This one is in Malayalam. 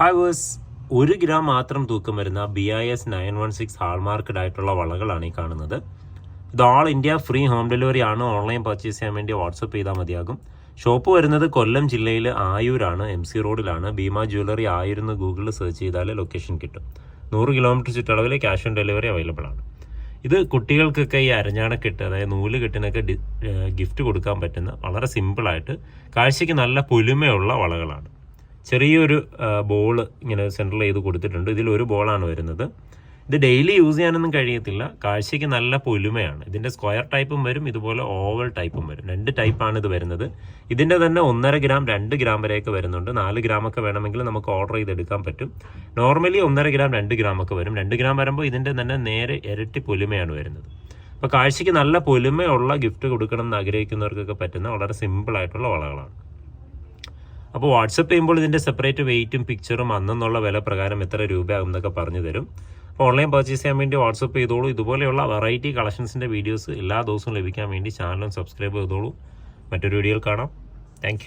പവേഴ്സ് 1 ഗ്രാം മാത്രം തൂക്കം വരുന്ന BIS 916 ഹാൾമാർക്കഡ് ആയിട്ടുള്ള വളകളാണ് ഈ കാണുന്നത്. ഇത് all India free home delivery ആണ്. ഓൺലൈൻ പർച്ചേസ് ചെയ്യാൻ വേണ്ടി വാട്സപ്പ് ചെയ്താൽ മതിയാകും. ഷോപ്പ് വരുന്നത് കൊല്ലം ജില്ലയിൽ ആയൂരാണ്, MC റോഡിലാണ്. ഭീമ ജ്വല്ലറി ആയൂരെന്ന് ഗൂഗിളിൽ സെർച്ച് ചെയ്താൽ ലൊക്കേഷൻ കിട്ടും. 100 കിലോമീറ്റർ ചുറ്റളവിൽ ക്യാഷ് ഓൺ ഡെലിവറി അവൈലബിൾ ആണ്. ഇത് കുട്ടികൾക്കൊക്കെ ഈ അരഞ്ഞാണക്കെട്ട്, അതായത് നൂല് കെട്ടിനൊക്കെ ഗിഫ്റ്റ് കൊടുക്കാൻ പറ്റുന്ന വളരെ സിമ്പിളായിട്ട് കാഴ്ചയ്ക്ക് നല്ല പൊലിമയുള്ള വളകളാണ്. ചെറിയൊരു ബോൾ ഇങ്ങനെ സെൻട്രൽ ചെയ്ത് കൊടുത്തിട്ടുണ്ട്. ഇതിലൊരു ബോളാണ് വരുന്നത്. ഇത് ഡെയിലി യൂസ് ചെയ്യാനൊന്നും കഴിയത്തില്ല. കാഴ്ചയ്ക്ക് നല്ല പൊലിമയാണ്. ഇതിൻ്റെ സ്ക്വയർ ടൈപ്പും വരും, ഇതുപോലെ ഓവൽ ടൈപ്പും വരും. 2 ടൈപ്പാണ് ഇത് വരുന്നത്. ഇതിൻ്റെ തന്നെ 1.5 ഗ്രാം 2 ഗ്രാം വരെയൊക്കെ വരുന്നുണ്ട്. 4 ഗ്രാമൊക്കെ വേണമെങ്കിൽ നമുക്ക് ഓർഡർ ചെയ്തെടുക്കാൻ പറ്റും. നോർമലി 1.5 ഗ്രാം 2 ഗ്രാമൊക്കെ വരും. 2 ഗ്രാം വരുമ്പോൾ ഇതിൻ്റെ തന്നെ നേരെ ഇരട്ടി പൊലിമയാണ് വരുന്നത്. അപ്പോൾ കാഴ്ചയ്ക്ക് നല്ല പൊലിമയുള്ള ഗിഫ്റ്റ് കൊടുക്കണം എന്ന് ആഗ്രഹിക്കുന്നവർക്കൊക്കെ പറ്റുന്ന വളരെ സിമ്പിളായിട്ടുള്ള വളകളാണ്. അപ്പോൾ വാട്സപ്പ് ചെയ്യുമ്പോൾ ഇതിൻ്റെ സെപ്പറേറ്റ് വെയിറ്റും പിക്ചറും അന്നെന്നുള്ള വില പ്രകാരം എത്ര രൂപയാകും എന്നൊക്കെ പറഞ്ഞു തരും. അപ്പോൾ ഓൺലൈൻ പർച്ചേസ് ചെയ്യാൻ വേണ്ടി വാട്സപ്പ് ചെയ്തോളൂ. ഇതുപോലെയുള്ള വെറൈറ്റി കളക്ഷൻസിൻ്റെ വീഡിയോസ് എല്ലാ ദിവസവും ലഭിക്കാൻ വേണ്ടി ചാനലും സബ്സ്ക്രൈബ് ചെയ്തോളൂ. മറ്റൊരു വീഡിയോയിൽ കാണാം. താങ്ക്